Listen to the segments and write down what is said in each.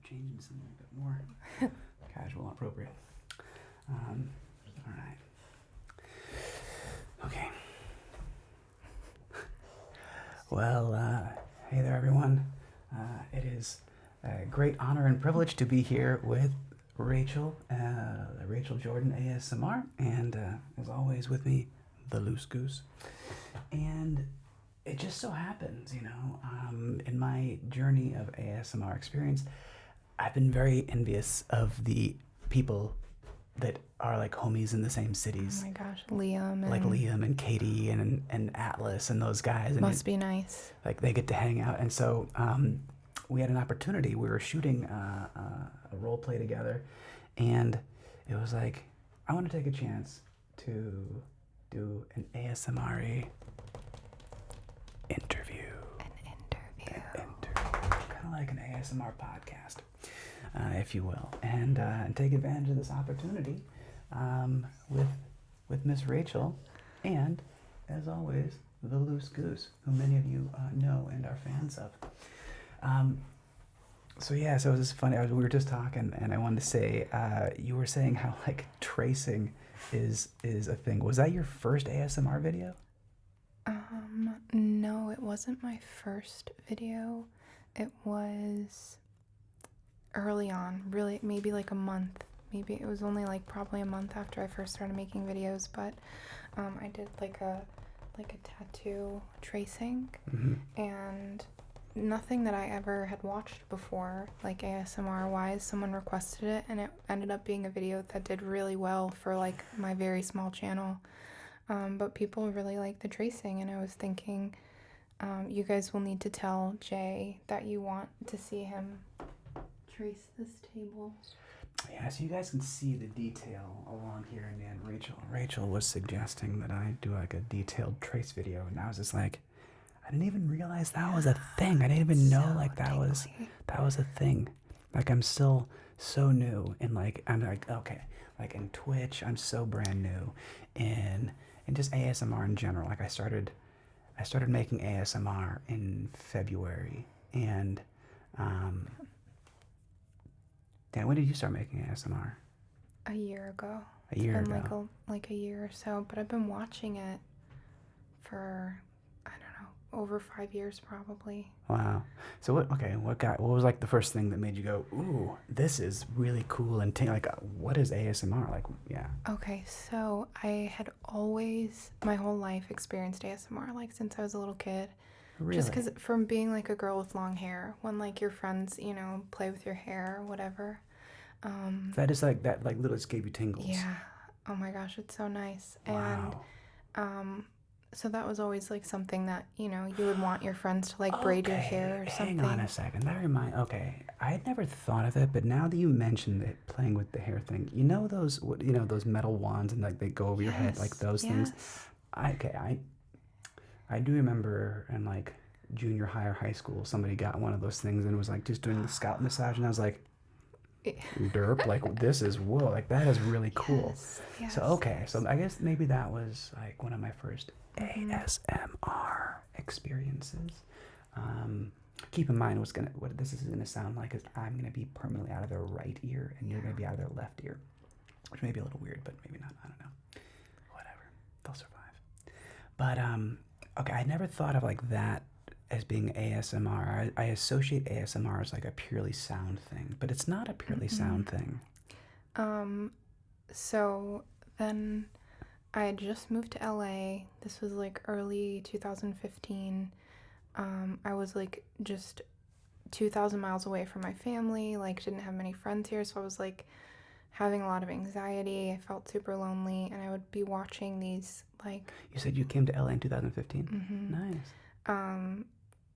changing something a bit more casual and appropriate. All right. Okay. Well, hey there, everyone. It is a great honor and privilege to be here with Rachel, Rachel Jordan, ASMR, and as always with me, the Loose Goose. And it just so happens, in my journey of ASMR experience, I've been very envious of the people that are like homies in the same cities. Oh my gosh, Liam. Like Liam and Katie and Atlas and those guys. And must be nice. Like they get to hang out. And so we had an opportunity. We were shooting a role play together. And it was like, I want to take a chance to do an ASMR interview. An interview. Kind of like an ASMR podcast, if you will. And take advantage of this opportunity with Miss Rachel. And, as always, the Loose Goose, who many of you know and are fans of. So it was just funny. We were just talking, and I wanted to say, you were saying how like tracing is a thing. Was that your first ASMR video? No, it wasn't my first video. It was early on, really, maybe like a month. Maybe it was only like probably a month after I first started making videos, but I did like a tattoo tracing, and nothing that I ever had watched before, like ASMR wise. Someone requested it, and it ended up being a video that did really well for like my very small channel. But people really like the tracing, and I was thinking, you guys will need to tell Jay that you want to see him trace this table. Yeah, so you guys can see the detail along here, and then Rachel was suggesting that I do like a detailed trace video, and I was just like, I didn't even realize that was a thing. I didn't even know like that was a thing. Like I'm still so new, and like I'm like okay, like in Twitch I'm so brand new, and just ASMR in general. Like I started making ASMR in February, and Dan, when did you start making ASMR? A year ago. A year ago. It's been like a year or so, but I've been watching it for, I don't know, over 5 years probably. Wow. So what was like the first thing that made you go, ooh, this is really cool, and like what is ASMR? Like, yeah. Okay, so I had always my whole life experienced ASMR, like since I was a little kid. Really? Just because from being like a girl with long hair, when like your friends, play with your hair or whatever. That is like that, like literally just gave you tingles. Yeah. Oh my gosh, it's so nice. Wow. And so that was always like something that, you would want your friends to like braid your hair or something. Hang on a second. I had never thought of it, but now that you mentioned it, playing with the hair thing, those metal wands and like they go over your head, like those things. I do remember in like junior high or high school, somebody got one of those things and was like just doing the scalp massage, and I was like, derp, like this is whoa, like that is really cool. Yes. So I guess maybe that was like one of my first ASMR experiences. Keep in mind what this is gonna sound like is I'm gonna be permanently out of their right ear and you're gonna be out of their left ear, which may be a little weird, but maybe not. I don't know. Whatever, they'll survive. But I never thought of like that as being ASMR. I associate ASMR as like a purely sound thing, but it's not a purely sound thing. So then I had just moved to LA. This was like early 2015. I was like just 2,000 miles away from my family, like didn't have many friends here, so I was like having a lot of anxiety. I felt super lonely, and I would be watching these like... You said you came to LA in 2015? Nice.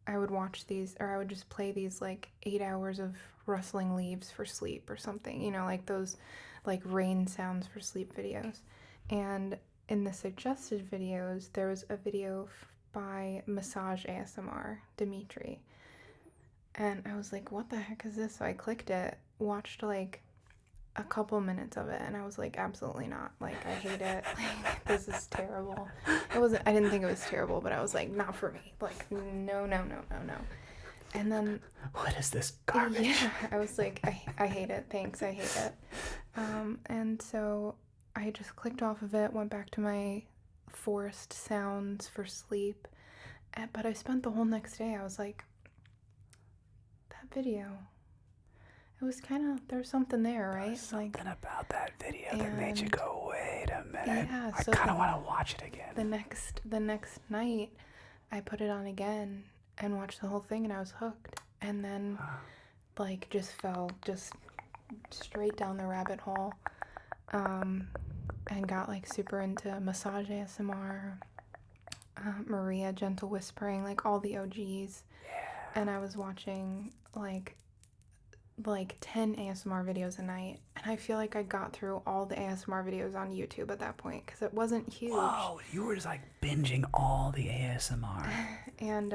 I would watch these, or I would just play these like 8 hours of rustling leaves for sleep or something, like those like rain sounds for sleep videos. And in the suggested videos, there was a video by Massage ASMR, Dimitri. And I was like, what the heck is this? So I clicked it, watched like a couple minutes of it, and I was like, absolutely not. Like, I hate it. Like, this is terrible. I didn't think it was terrible, but I was like, not for me. Like, no. And then what is this garbage? Yeah, I was like, I hate it. Thanks, I hate it. And so I just clicked off of it, went back to my forest sounds for sleep. But I spent the whole next day, I was like, that video, it was kind of, there's something there, right? Something about that video that made you go, wait a minute. Yeah, I kind of want to watch it again. The next night, I put it on again and watched the whole thing, and I was hooked. And then, like, just fell straight down the rabbit hole, and got, like, super into massage ASMR, Maria, gentle whispering, like, all the OGs. Yeah. And I was watching, like 10 ASMR videos a night, and I feel like I got through all the ASMR videos on YouTube at that point, because it wasn't huge. Whoa, you were just like binging all the ASMR. And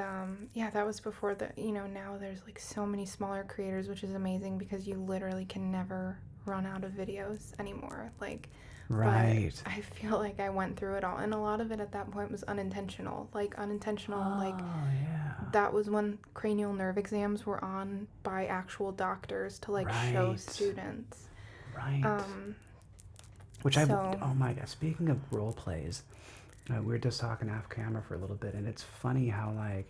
yeah, that was before the, now there's like so many smaller creators, which is amazing because you literally can never run out of videos anymore. Like, right. But I feel like I went through it all, and a lot of it at that point was unintentional. Yeah. That was when cranial nerve exams were on by actual doctors to like show students. Right. Oh my God, speaking of role plays, we were just talking off camera for a little bit, and it's funny how like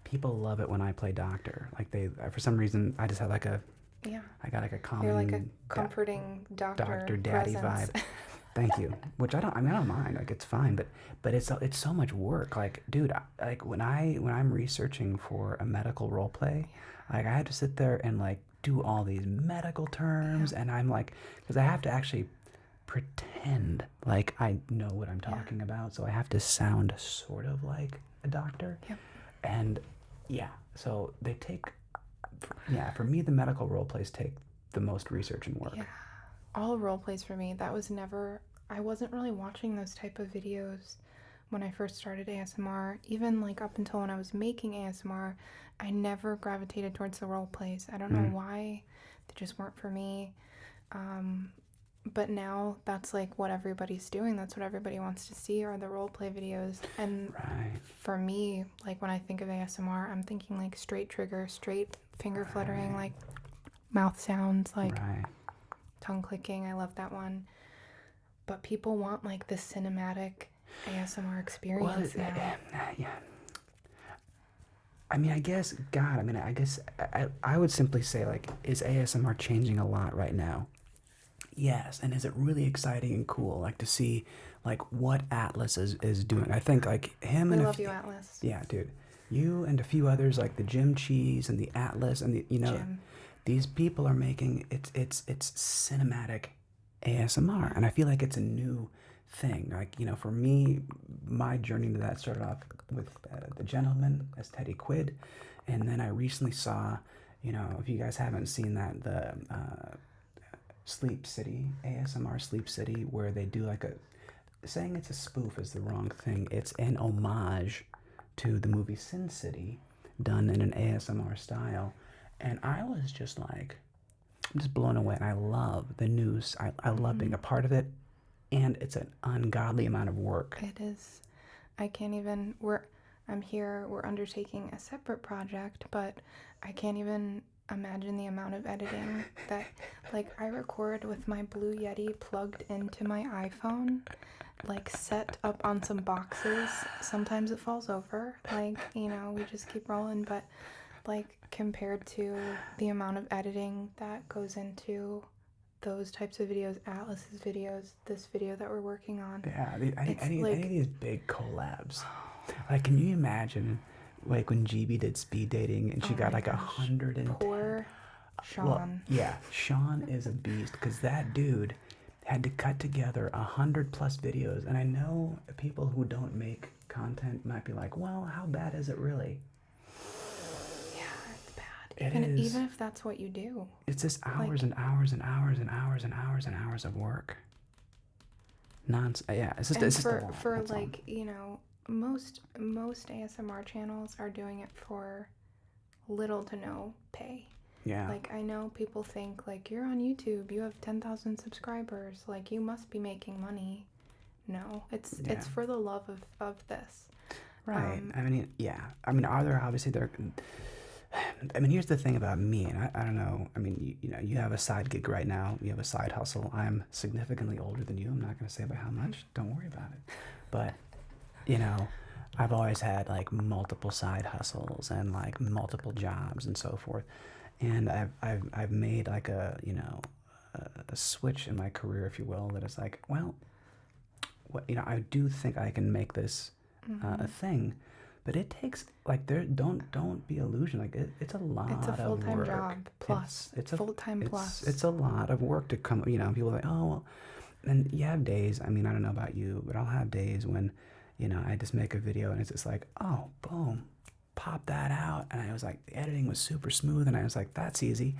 people love it when I play doctor. Like they, for some reason, I just have like a, I got like a common, you're like a comforting doctor daddy presence. vibe. Thank you. Which I don't mind. Like it's fine, but it's so much work. Like, dude, like when I'm researching for a medical role play, like I had to sit there and like do all these medical terms, and I'm like, because I have to actually pretend like I know what I'm talking about, so I have to sound sort of like a doctor. Yep. And so they take, for me the medical role plays take the most research and work. Yeah. All role plays for me, I wasn't really watching those type of videos when I first started ASMR. Even like up until when I was making ASMR, I never gravitated towards the role plays. I don't know why, they just weren't for me. But now that's like what everybody's doing. That's what everybody wants to see, are the role play videos. And for me, like when I think of ASMR, I'm thinking like straight trigger, straight finger fluttering, like mouth sounds, like tongue clicking. I love that one. But people want like the cinematic ASMR experience now. Yeah. I mean, I guess I would simply say, like, is ASMR changing a lot right now? Yes. And is it really exciting and cool, like, to see, like, what Atlas is doing? I think, like, him and... I love you, Atlas. Yeah, dude. You and a few others, like the Jim Cheese and the Atlas and the, Jim. These people are making, it's cinematic ASMR, and I feel like it's a new thing. Like, for me, my journey to that started off with The Gentleman as Teddy Quid, and then I recently saw, if you guys haven't seen that, the Sleep City, ASMR Sleep City, where they do like saying it's a spoof is the wrong thing. It's an homage to the movie Sin City, done in an ASMR style, and I was just like, I'm just blown away, and I love the news. I love being a part of it, and it's an ungodly amount of work. It is. I can't even, we're undertaking a separate project, but I can't even imagine the amount of editing that, like, I record with my Blue Yeti plugged into my iPhone, like, set up on some boxes. Sometimes it falls over, like, we just keep rolling, but, like, compared to the amount of editing that goes into those types of videos, Atlas's videos, this video that we're working on. Yeah, any of these big collabs. Like, can you imagine, like, when GB did speed dating and she got like 110? Poor Sean. Well, yeah, Sean is a beast, because that dude had to cut together 100+ videos, and I know people who don't make content might be like, well, how bad is it really? Even if that's what you do. It's just hours and hours and hours and hours and hours and hours of work. It's just a lot. For like, most ASMR channels are doing it for little to no pay. Yeah. Like, I know people think, like, you're on YouTube, you have 10,000 subscribers, like, you must be making money. No, it's for the love of this. Right. I mean, are there, obviously, I mean, here's the thing about me, and I don't know. I mean, you know, you have a side gig right now. You have a side hustle. I'm significantly older than you. I'm not going to say by how much. Don't worry about it. But, you know, I've always had like multiple side hustles and like multiple jobs and so forth. And I've made like a, you know, a switch in my career, if you will, that is like, well, what, you know, I do think I can make this a thing, but it takes like don't be illusioned. Like it's a lot It's a of full-time work. job plus. It's a Full-time plus. it's a lot of work to come. You know, people are like, oh well, and you have days. I mean, I don't know about you, but I'll have days when, you know, I just make a video and it's just like, oh, boom, pop that out, and I was like, the editing was super smooth, and I was like, that's easy.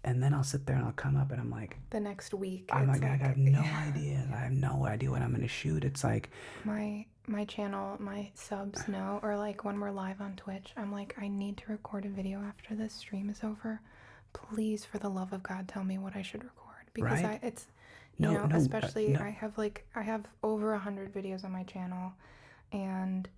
And then I'll sit there and I'll come up and I'm like, The next week, I'm it's like, I have no idea. I have no idea what I'm gonna shoot. It's like, my channel, my subs know, or like when we're live on Twitch, I'm like, I need to record a video after this stream is over. Please, for the love of God, tell me what I should record, because right? it's, No, you know, no, especially no. I have over 100 videos on my channel, and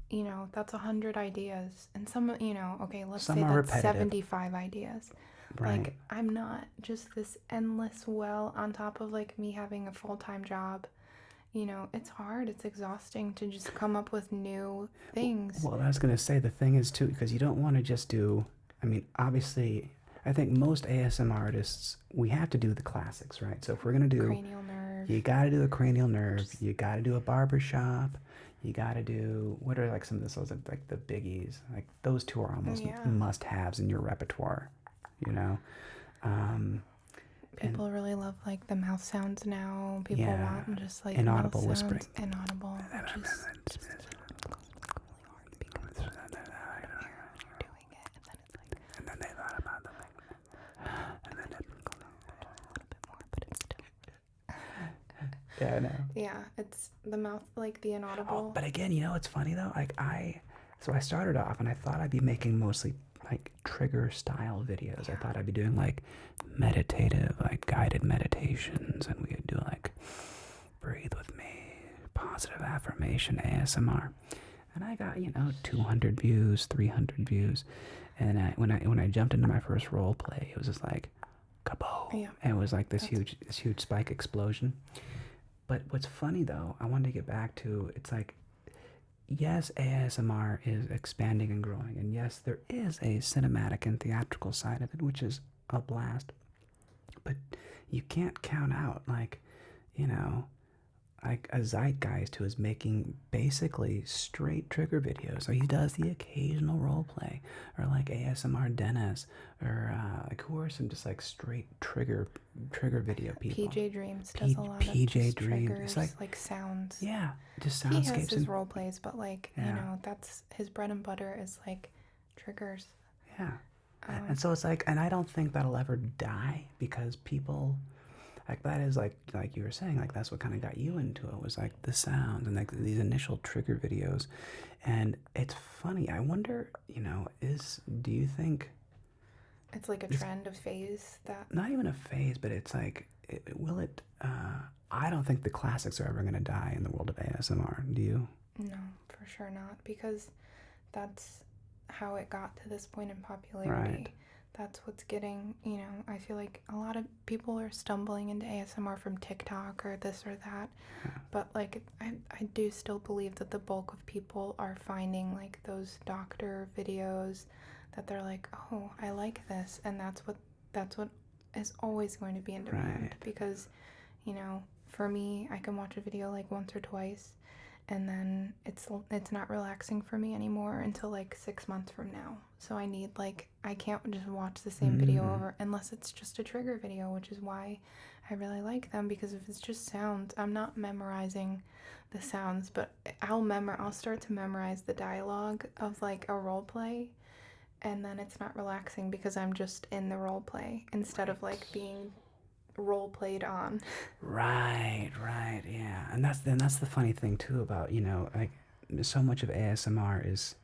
you know, that's 100 ideas, and some, you know, okay, let's Some say are that's repetitive. 75 ideas. Right. Like, I'm not just this endless well on top of like me having a full-time job. You know, it's hard, it's exhausting to just come up with new things. Well, I was gonna say the thing is too, because you don't want to just do. I mean, obviously, I think most ASM artists, we have to do the classics, right? So if we're gonna do, Cranial nerve. you gotta do a cranial nerve, you gotta do a barbershop, you gotta do, what are like some of those like the biggies? Like those two are almost Yeah. must-haves in your repertoire, you know. People really love like the mouth sounds now. People Yeah, want just like inaudible mouth whispering. sounds, inaudible, which is just really hard because you're doing it, and then it's like, And then they thought about the thing. And then it, a little bit more, but it's still. yeah, I know. Yeah, it's the mouth, like the inaudible. Oh, but again, you know what's funny though? Like so I started off and I thought I'd be making mostly like trigger style videos. I thought I'd be doing like meditative, like guided meditations, and we would do like breathe with me, positive affirmation, ASMR. And I got, you know, 200 views, 300 views. And when I jumped into my first role play, it was just like kaboom. Yeah. And it was like this huge spike explosion. But what's funny though, I wanted to get back to, it's like, yes, ASMR is expanding and growing, and yes, there is a cinematic and theatrical side of it, which is a blast. But you can't count out, like, you know, like a zeitgeist who is making basically straight trigger videos. So he does the occasional role play, or like ASMR Dennis, or like who are some just like straight trigger video people. PJ Dreams does a lot of PJ just Dreams. triggers, It's like sounds. yeah, just He has soundscapes his and role plays, but like, Yeah. you know, that's his bread and butter is like triggers. yeah. And so it's like, and I don't think that'll ever die, because people, like that is like you were saying, like that's what kind of got you into it, was like the sounds and like these initial trigger videos. And it's funny, I wonder, you know, do you think It's like a trend, a phase that. not even a phase, but it's like, will it, I don't think the classics are ever going to die in the world of ASMR. Do you? No, for sure not, because that's how it got to this point in popularity. Right. That's what's getting, you know, I feel like a lot of people are stumbling into ASMR from TikTok or this or that. Yeah. But like I do still believe that the bulk of people are finding like those doctor videos that they're like, "Oh, I like this." And that's what is always going to be in demand. Right. Because, you know, for me, I can watch a video like once or twice, and then it's not relaxing for me anymore until like 6 months from now. So I need, like, I can't just watch the same video over unless it's just a trigger video, which is why I really like them, because if it's just sounds, I'm not memorizing the sounds, but I'll start to memorize the dialogue of like a role play, and then it's not relaxing because I'm just in the role play instead of like being role played on. Right, yeah. And that's the funny thing too about, you know, like so much of ASMR is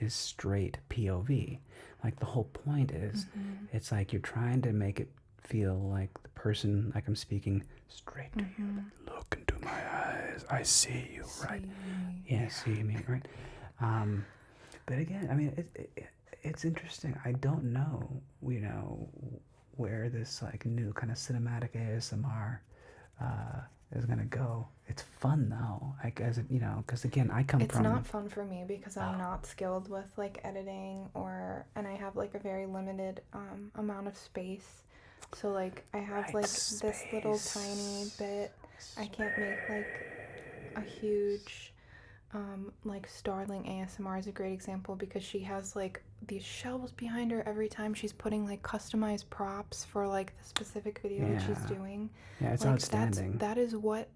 straight POV. Like the whole point is it's like you're trying to make it feel like the person, like I'm speaking straight to you. Look into my eyes. I see you, right? Yeah, see me, right? But again, I mean, it's interesting. I don't know, where this like new kind of cinematic ASMR is gonna go. It's fun though, like as it, because again, I come It's from. not fun for me because I'm not skilled with like editing and I have like a very limited amount of space. So like I have Right, like this little tiny bit. I can't make like a huge like Starling ASMR is a great example because she has like these shelves behind her every time she's putting like customized props for like the specific video that she's doing. Yeah, it's like outstanding. that is what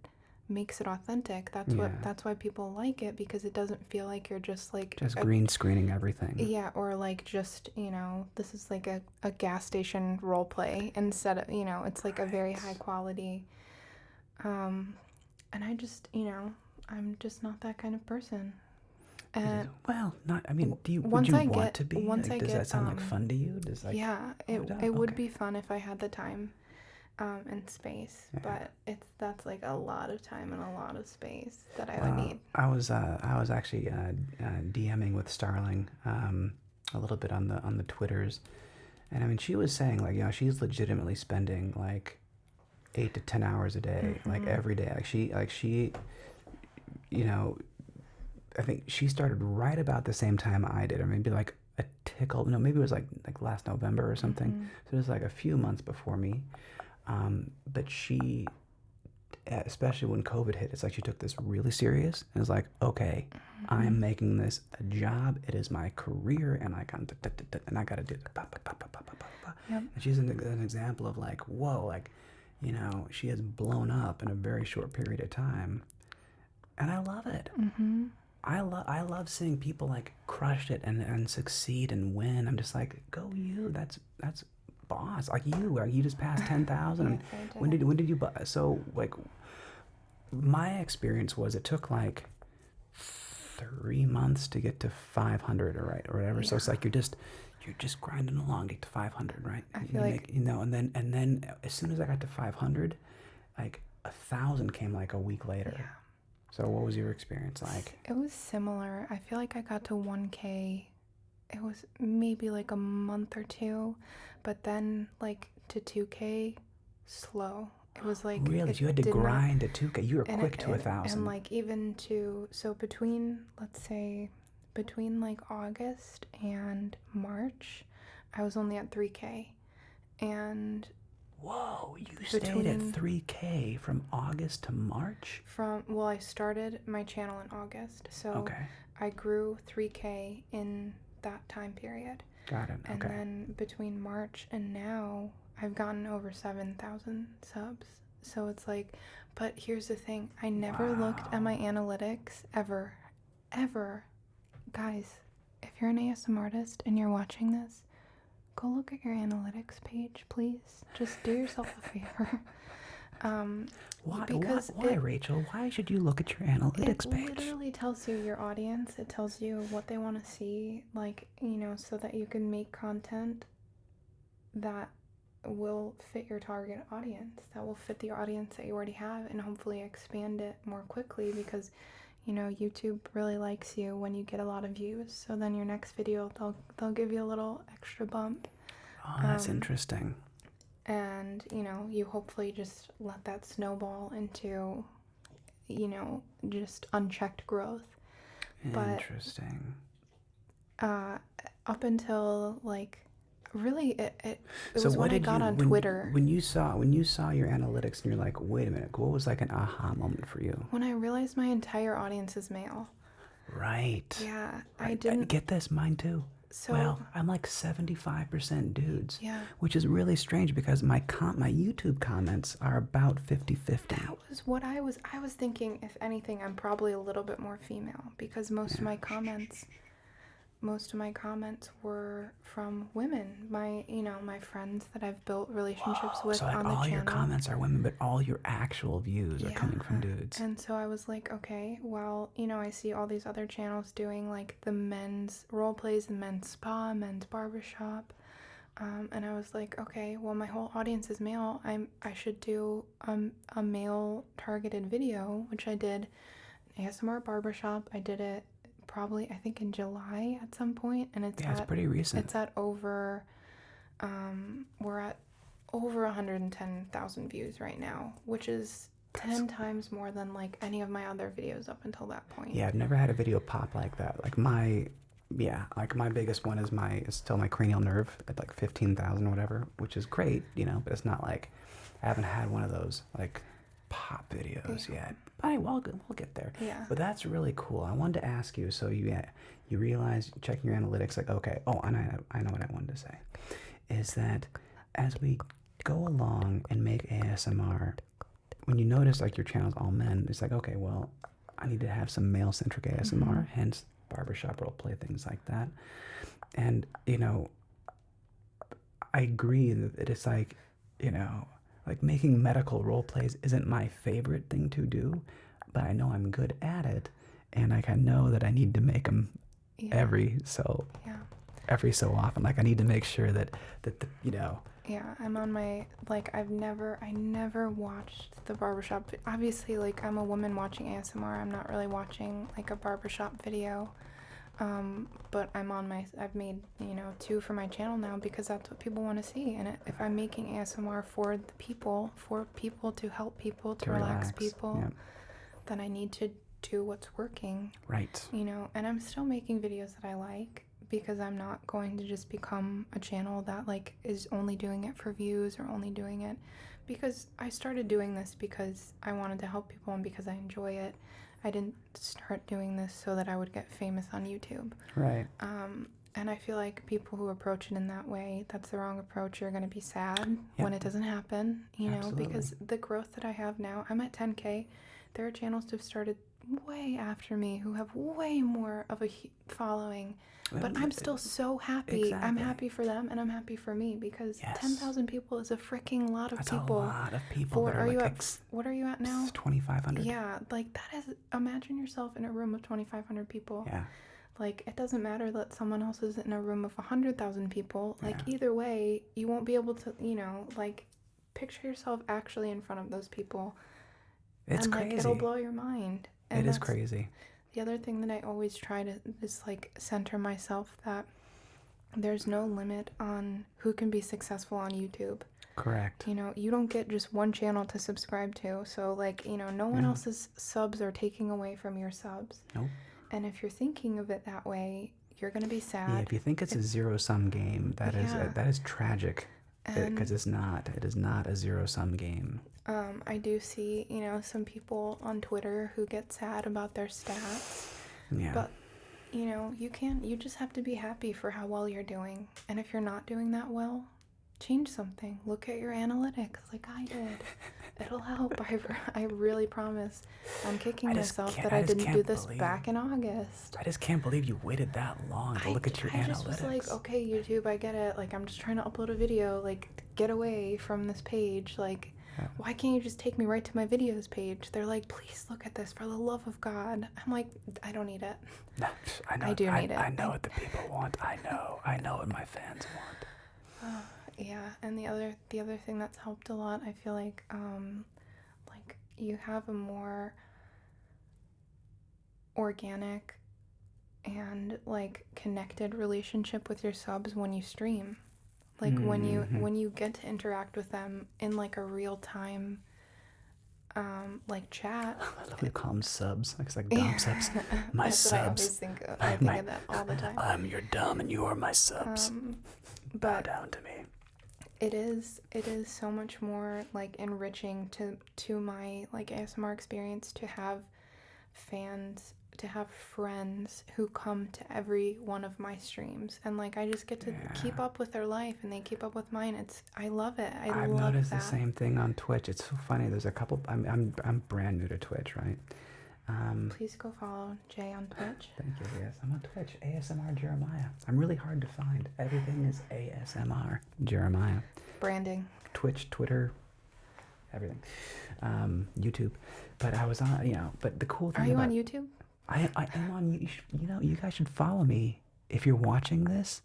makes it authentic. That's why people like it, because it doesn't feel like you're just like just green screening everything. Yeah, or like just, this is like a gas station role play instead of, it's like a very high quality. And I just, I'm just not that kind of person. And well, not. I mean, would you want to be? Once like, I does get, that sound like fun to you? Does like yeah, it would be fun if I had the time, and space, but that's like a lot of time and a lot of space that I would need. I was actually DMing with Starling a little bit on the Twitters, and I mean, she was saying like, she's legitimately spending like 8 to 10 hours a day, like every day. Like she, I think she started right about the same time I did, or maybe like a tickle. No, maybe it was like last November or something. So it was like a few months before me. But she, especially when COVID hit, it's like she took this really serious and was like, okay, I'm making this a job. It is my career, and I got to do it. Yep. And she's an example of like, whoa, like, she has blown up in a very short period of time, and I love it. I love seeing people like crush it and succeed and win. I'm just like, go you. That's boss. Like you just passed 10,000. Yes, I when did you buy? So like, my experience was it took like 3 months to get to 500 or whatever. So it's like you're just grinding along to get to 500, right? I feel like and then as soon as I got to 500, like 1,000 came like a week later. Yeah. So what was your experience like? It was similar. I feel like I got to 1K. It was maybe like a month or two, but then like to 2K, slow. It was like really, you had to grind to 2K. You were quick to 1,000. And like even so between, let's say, between like August and March, I was only at 3K, and whoa, you stayed at 3K from August to March? I started my channel in August, so I grew 3K in that time period. Got it. And then between March and now, I've gotten over 7,000 subs. So it's like, but here's the thing. I never looked at my analytics ever. Guys, if you're an ASMRtist and you're watching this, go look at your analytics page, please. Just do yourself a favor. Why, Rachel? Why should you look at your analytics page? It literally tells you your audience. It tells you what they want to see, like, so that you can make content that will fit your target audience, that will fit the audience that you already have, and hopefully expand it more quickly, because YouTube really likes you when you get a lot of views. So then your next video, they'll give you a little extra bump. Oh, that's interesting. And you hopefully just let that snowball into just unchecked growth. Interesting. But up until like really it so was when I got on Twitter. When you saw your analytics and you're like, wait a minute, what was like an aha moment for you? When I realized my entire audience is male. Right. Yeah. Right. I didn't get this, mine too. So, well, I'm like 75% dudes. Yeah. Which is really strange because my YouTube comments are about 50-50. That was what I was thinking. If anything, I'm probably a little bit more female, because most of my comments were from women. My friends that I've built relationships with so like on the channel. All your comments are women, but all your actual views are coming from dudes. And so I was like, okay, well, I see all these other channels doing like the men's role plays, the men's spa, men's barbershop. And I was like, okay, well, my whole audience is male. I should do a male targeted video, which I did. ASMR barbershop. I did it probably, I think, in July at some point, and it's it's pretty recent. It's at over, we're at over 110,000 views right now, which is 10 times more than like any of my other videos up until that point. Yeah, I've never had a video pop like that. Like my biggest one is still my cranial nerve at like 15,000 or whatever, which is great, but it's not like, I haven't had one of those like pop videos yet. But we'll get there. Yeah. But that's really cool. I wanted to ask you, so you realize, checking your analytics, like, okay, and I know what I wanted to say, is that as we go along and make ASMR, when you notice like your channel's all men, it's like, okay, well, I need to have some male-centric ASMR, hence barbershop roleplay, things like that. And, I agree that it's like, like making medical roleplays isn't my favorite thing to do, but I know I'm good at it, and like I know that I need to make them every so often. Like I need to make sure that Yeah, I'm on my, like, I never watched the barbershop. Obviously, like, I'm a woman watching ASMR. I'm not really watching, like, a barbershop video. But I've made, 2 for my channel now because that's what people want to see. And if I'm making ASMR for people to help people, to relax people, then I need to do what's working. Right. And I'm still making videos that I like, because I'm not going to just become a channel that like is only doing it for views, or only doing it because I started doing this because I wanted to help people and because I enjoy it. I didn't start doing this so that I would get famous on YouTube. Right. And I feel like people who approach it in that way, that's the wrong approach. You're going to be sad when it doesn't happen, Absolutely. Because the growth that I have now, I'm at 10K. There are channels who've started way after me who have way more of a following. But I'm still so happy. Exactly. I'm happy for them, and I'm happy for me, because 10,000 people is a freaking lot of people. That's a lot of people. What are you at now? 2,500. Yeah, like that is, imagine yourself in a room of 2,500 people. Yeah. Like, it doesn't matter that someone else is in a room of 100,000 people. Like, either way, you won't be able to, like, picture yourself actually in front of those people. It's crazy. Like, it'll blow your mind. And it is crazy. The other thing that I always try to is like center myself that there's no limit on who can be successful on YouTube. Correct. You don't get just one channel to subscribe to. So like, no one else's subs are taking away from your subs. Nope. And if you're thinking of it that way, you're going to be sad. Yeah, if you think it's a zero-sum game, that is tragic, because it's not. It is not a zero-sum game. I do see, some people on Twitter who get sad about their stats. Yeah. But, you just have to be happy for how well you're doing. And if you're not doing that well, change something. Look at your analytics like I did. It'll help. I really promise. I'm kicking myself that I didn't do this back in August. I just can't believe you waited that long to look at your analytics. I just was like, okay, YouTube, I get it. Like, I'm just trying to upload a video. Like, get away from this page. Like, why can't you just take me right to my videos page? They're like, please look at this for the love of God. I'm like, I don't need it. No, I know. I do need it. I know what the people want. I know what my fans want. Yeah, and the other thing that's helped a lot, I feel like you have a more organic and like connected relationship with your subs when you stream. Like when you get to interact with them in like a real time like chat. I love you call them subs. It's like Dom subs. My That's subs. What I always think of. I think of that all the time. I'm your Dom and you are my subs. Bow down to me. It is so much more like enriching to my like ASMR experience to have fans, to have friends who come to every one of my streams, and like I just get to keep up with their life and they keep up with mine. I love it. I've noticed the same thing on Twitch. It's so funny. There's a couple. I'm brand new to Twitch, right? Please go follow Jay on Twitch. Thank you. Yes, I'm on Twitch. ASMR Jeremiah. I'm really hard to find. Everything is ASMR Jeremiah. Branding. Twitch, Twitter, everything. YouTube. But I was on. But the cool thing. Are you on YouTube? I am on. You guys should follow me. If you're watching this,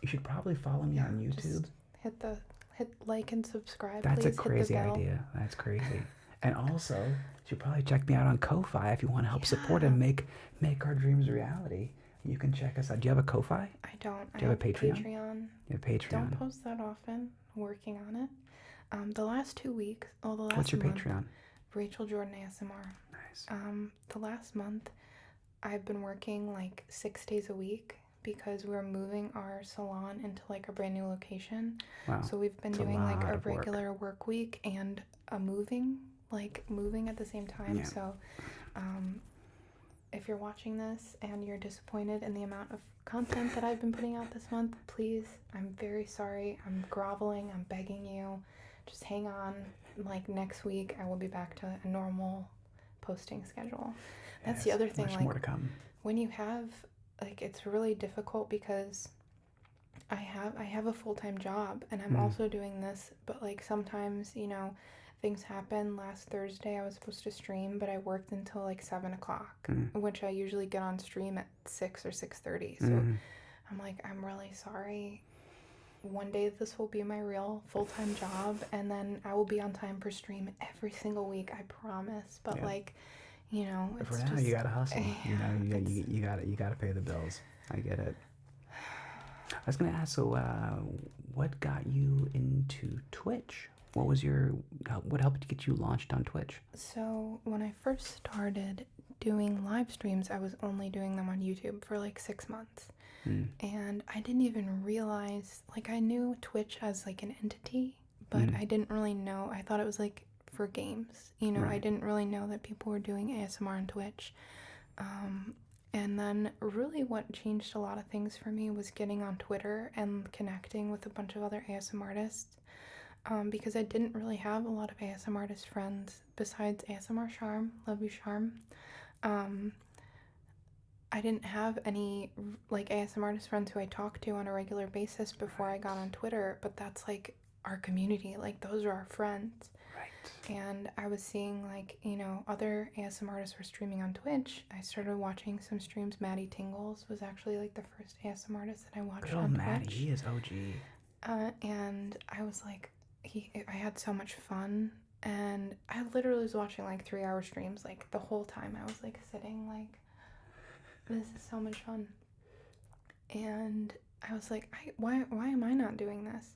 you should probably follow me on YouTube. Just hit like and subscribe. That's please. a crazy idea. That's crazy. And also, you should probably check me out on Ko-Fi if you want to help support Yeah. and make our dreams a reality. You can check us out. Do you have a Ko-Fi? I don't. Do you have a Patreon? Patreon. You have Patreon. Don't post that often. Working on it. The last 2 weeks, the last What's your month, Patreon? Rachel Jordan ASMR. Nice. The last month, I've been working like 6 days a week because we're moving our salon into like a brand new location. Wow. So we've been doing like a regular work week and a moving at the same time. Yeah. So if you're watching this and you're disappointed in the amount of content that I've been putting out this month, please, I'm very sorry. I'm groveling, I'm begging you. Just hang on. Like next week I will be back to a normal posting schedule. That's Yes, the other thing, much like more to come. when you have like, it's really difficult because I have a full-time job and I'm also doing this, but like sometimes, you know, things happen. Last Thursday I was supposed to stream, but I worked until like 7 o'clock, which I usually get on stream at 6 or 6:30. So I'm like, I'm really sorry. One day this will be my real full-time job, and then I will be on time per stream every single week, I promise. But like, you know, it's for now just, you gotta hustle. You know, you gotta pay the bills. I get it. I was gonna ask, so what got you into Twitch? What helped get you launched on Twitch? So when I first started doing live streams, I was only doing them on YouTube for like 6 months. And I didn't even realize, like, I knew Twitch as like an entity, but I didn't really know. I thought it was like for games, you know. I didn't really know that people were doing ASMR on Twitch. And then really what changed a lot of things for me was getting on Twitter and connecting with a bunch of other ASMR artists. Because I didn't really have a lot of ASMR artist friends besides ASMR Charm. Love you, Charm. I didn't have any like ASMR artist friends who I talked to on a regular basis before I got on Twitter, but that's like our community. Like those are our friends. Right. And I was seeing like, you know, other ASMR artists were streaming on Twitch. I started watching some streams. Tingles was actually like the first ASMR artist that I watched on Maddie, Twitch. he is OG. And I was like, I had so much fun, and I literally was watching like 3-hour streams like the whole time. I was like sitting like, this is so much fun. And I was like, why am I not doing this?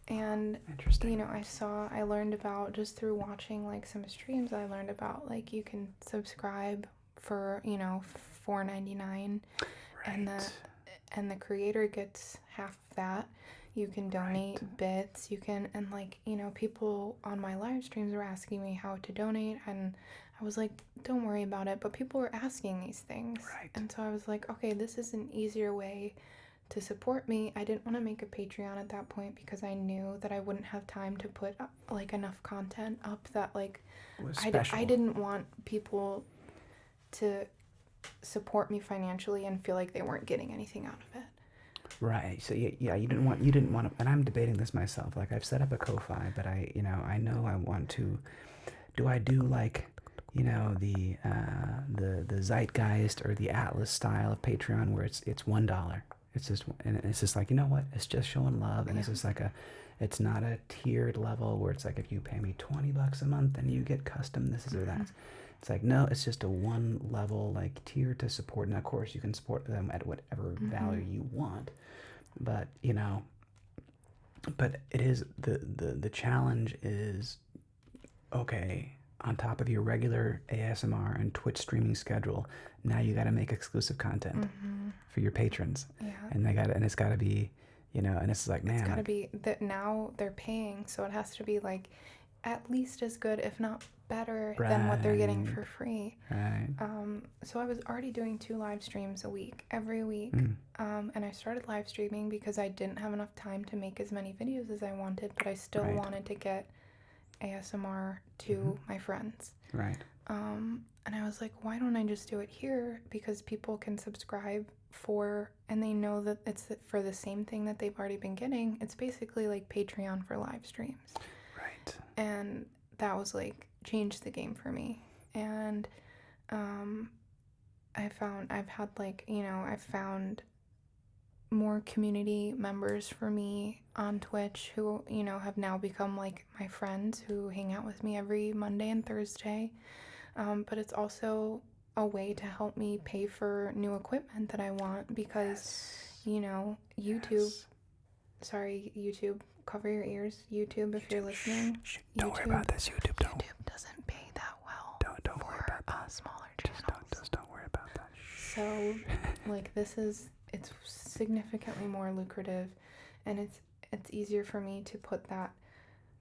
And interesting. You know, I learned about, just through watching like some streams, I learned about like you can subscribe for, you know, $4.99, and the creator gets half of that. You can donate bits, you can, and like, you know, people on my live streams were asking me how to donate, and I was like, don't worry about it, but people were asking these things. And so I was like, okay, this is an easier way to support me. I didn't want to make a Patreon at that point because I knew that I wouldn't have time to put like enough content up that like I didn't want people to support me financially and feel like they weren't getting anything out of it. Right. So yeah, you didn't want to, and I'm debating this myself. Like I've set up a Ko-Fi, but I know I want to. Do I do like, you know, the Zeitgeist or the Atlas style of Patreon where it's $1? It's just like, you know what? It's just showing love, and it's just like it's not a tiered level where it's like if you pay me $20 a month and you get custom this or that. It's like, no, it's just a one level like tier to support, and of course you can support them at whatever value you want. But you know, but it is the challenge is, okay, on top of your regular ASMR and Twitch streaming schedule, now you got to make exclusive content for your patrons. Yeah. And it's got to be, you know, and it's like, man, it's got to be that now they're paying, so it has to be like at least as good, if not better, than what they're getting for free. Right. So I was already doing 2 live streams a week, every week. And I started live streaming because I didn't have enough time to make as many videos as I wanted, but I still wanted to get ASMR to my friends. Right. And I was like, why don't I just do it here? Because people can subscribe and they know that it's for the same thing that they've already been getting. It's basically like Patreon for live streams. Right. And that was like, changed the game for me. And I've found more community members for me on Twitch who, you know, have now become like my friends who hang out with me every Monday and Thursday. But it's also a way to help me pay for new equipment that I want because, you know, YouTube, sorry, YouTube, cover your ears. YouTube, if you're listening. Don't worry about this, YouTube. YouTube doesn't pay that well. Don't worry about that. Smaller channels. Just don't worry about that. So, like, it's significantly more lucrative, and it's easier for me to put that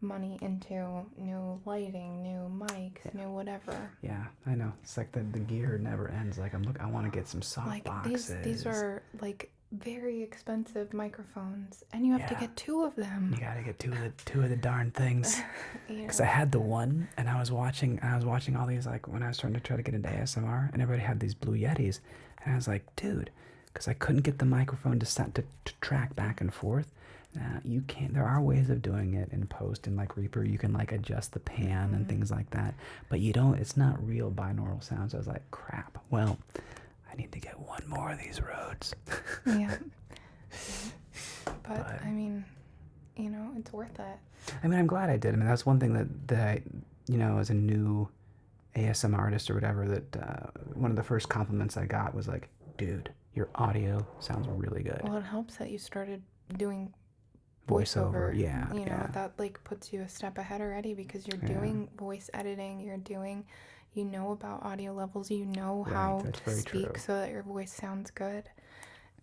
money into new lighting, new mics, new whatever. Yeah, I know. It's like the gear never ends. Like I want to get some soft like boxes. These are like very expensive microphones, and you have to get 2 of them. You gotta get two of the darn things. Because Yeah. I had the one, and I was watching all these, like, when I was starting to try to get into ASMR, and everybody had these Blue Yetis, and I was like, dude, because I couldn't get the microphone to track back and forth. You can't. There are ways of doing it in post, and like Reaper, you can like adjust the pan and things like that. But you don't. It's not real binaural sound. So I was like, crap. Well, I need to get one more of these Rhodes. Yeah. But I mean, you know, it's worth it. I mean, I'm glad I did. I mean, that's one thing that I, you know, as a new ASMR artist or whatever, that one of the first compliments I got was like, dude, your audio sounds really good. Well, it helps that you started doing voiceover. Yeah. You know, that like puts you a step ahead already because you're doing voice editing, you know about audio levels, you know how to speak so that your voice sounds good.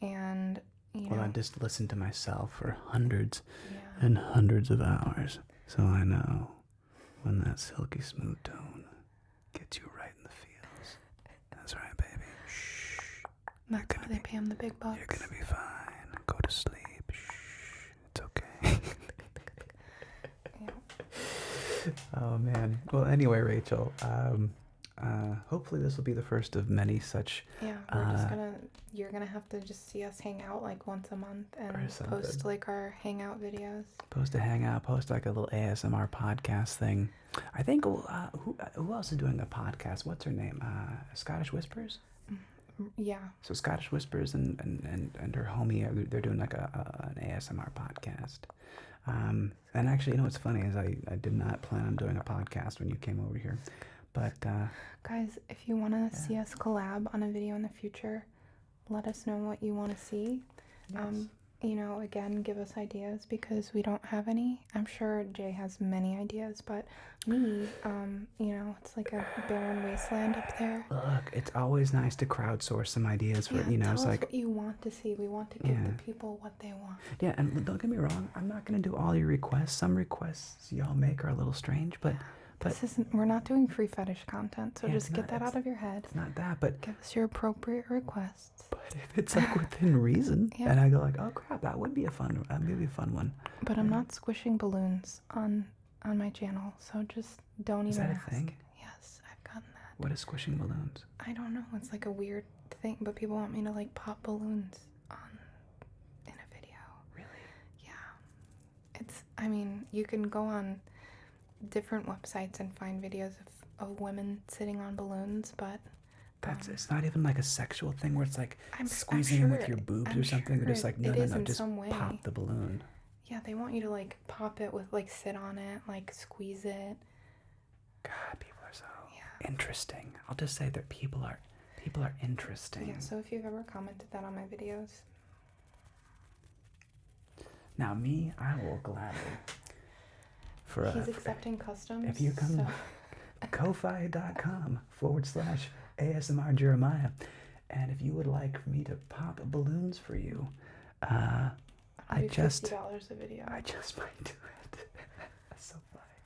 And, you know. Well, I just listened to myself for hundreds and hundreds of hours. So I know when that silky smooth tone gets you right in the feels. That's right, baby. Shh. That's why they pay them the big bucks. You're gonna be fine. Go to sleep. Shh. It's okay. Oh man. Well, anyway, Rachel. Hopefully this will be the first of many such. Yeah, you're gonna have to just see us hang out like once a month and post like our hangout videos. Post a hangout, post like a little ASMR podcast thing. I think who else is doing a podcast? What's her name? Scottish Whispers. Yeah. So Scottish Whispers and her homie, they're doing like an ASMR podcast. And actually, you know what's funny is I did not plan on doing a podcast when you came over here. But guys, if you want to see us collab on a video in the future, let us know what you want to see. Yes. You know, again, give us ideas because we don't have any. I'm sure Jay has many ideas, but me, you know, it's like a barren wasteland up there. Look, it's always nice to crowdsource some ideas for, you know, tell it's us like what you want to see. We want to give the people what they want. Yeah, and don't get me wrong, I'm not going to do all your requests. Some requests y'all make are a little strange, but we're not doing free fetish content, so just get that out of your head. It's not that, but give us your appropriate requests. But if it's like within reason, and I go like, oh crap, that would be a fun one. But I'm not squishing balloons on my channel, so just don't even ask. Is that a thing? Yes, I've gotten that. What is squishing balloons? I don't know. It's like a weird thing, but people want me to like pop balloons in a video. Really? Yeah. I mean, you can go on different websites and find videos of women sitting on balloons, but it's not even like a sexual thing where it's like squeezing them with your boobs or something. They're just like, no, just pop the balloon. Yeah, they want you to like pop it with like sit on it, like squeeze it. God, people are so interesting. I'll just say that people are interesting. Yeah, so if you've ever commented that on my videos. Now me, I will gladly. He's accepting customs. If you come to ko-fi.com/ASMR Jeremiah, and if you would like for me to pop balloons for you, I just $50 a video. I just might do it. That's so funny.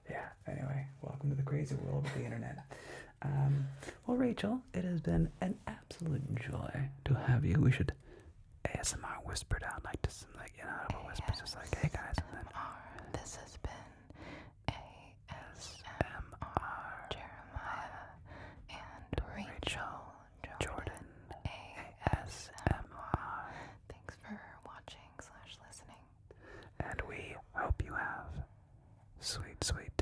Yeah. Anyway, welcome to the crazy world of the internet. Well, Rachel, it has been an absolute joy to have you. We should ASMR whisper down like this, like inaudible whispers, just like, hey guys. This has been ASMR Jeremiah and Rachel Jordan ASMR. Thanks for watching / listening. And we hope you have sweet, sweet